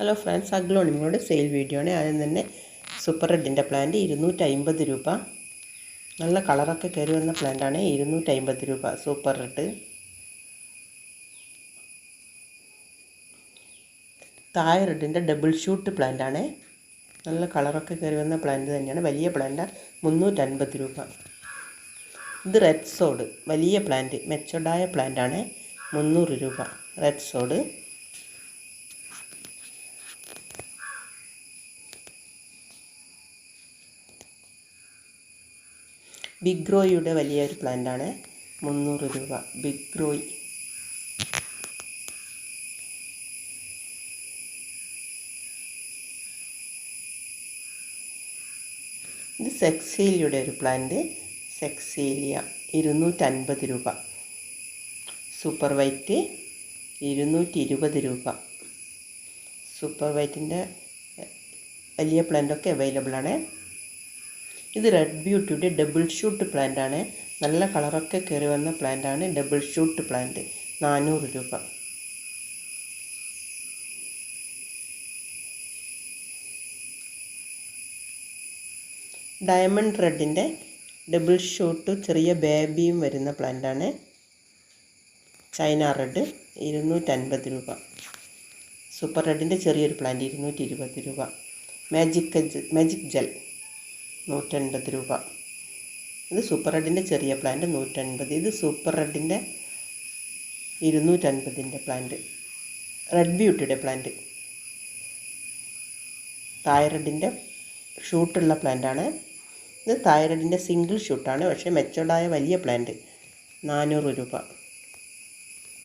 Hello friends, അഗ്ലോണിമോട് sale video ആണ്. ആദ്യം തന്നെ സൂപ്പർ റെഡിൻ്റെ പ്ലാന്റ് 250 രൂപ. നല്ല കളറൊക്കെ കയറി വന്ന പ്ലാന്റാണ്. 250 രൂപ സൂപ്പർ റെഡ്. തായ് റെഡിൻ്റെ ഡബിൾ ഷൂട്ട് പ്ലാന്റാണ്. നല്ല കളറൊക്കെ കയറി വന്ന പ്ലാന്റ് തന്നെയാണ്. വലിയ പ്ലാന്റാണ്. 350 രൂപ. ഇത് റെഡ് സോഡ് വലിയ പ്ലാന്റ്, മെച്ചോർഡായ പ്ലാന്റാണ്. 300 രൂപ റെഡ് സോഡ്. ബിഗ് ഗ്രോയിയുടെ വലിയൊരു പ്ലാന്റാണ്. 300 രൂപ ബിഗ് ഗ്രോയി. ഇത് സെക്സീലിയുടെ ഒരു പ്ലാന്റ്, സെക്സീലിയ 250 രൂപ. സൂപ്പർ വൈറ്റ് 220 രൂപ. സൂപ്പർ വൈറ്റിൻ്റെ വലിയ പ്ലാന്റൊക്കെ അവൈലബിൾ ആണ്. ഇത് റെഡ് ബ്യൂട്ടിയുടെ ഡബിൾ ഷൂട്ട് പ്ലാന്റാണ്. നല്ല കളറൊക്കെ കയറി വന്ന പ്ലാന്റാണ്. ഡബിൾ ഷൂട്ട് പ്ലാന്റ് 400 രൂപ. ഡയമണ്ട് റെഡിൻ്റെ ഡബിൾ ഷൂട്ട് ചെറിയ ബേബിയും വരുന്ന പ്ലാന്റാണ്. ചൈന റെഡ് 250 രൂപ. സൂപ്പർ റെഡിൻ്റെ ചെറിയൊരു പ്ലാന്റ് 220 രൂപ. മാജിക് ജെൽ 180 രൂപ. ഇത് സൂപ്പർ റെഡിൻ്റെ ചെറിയ പ്ലാന്റ് 180. ഇത് സൂപ്പർ റെഡിൻ്റെ 250ൻ്റെ പ്ലാന്റ്. റെഡ് ബ്യൂട്ടിയുടെ പ്ലാന്റ്. തായ്റോയിഡിൻ്റെ ഷൂട്ടുള്ള പ്ലാന്റാണ്. ഇത് തായ്റോയിഡിൻ്റെ സിംഗിൾ ഷൂട്ടാണ്, പക്ഷേ മെച്ചോർഡായ വലിയ പ്ലാന്റ് 400 രൂപ.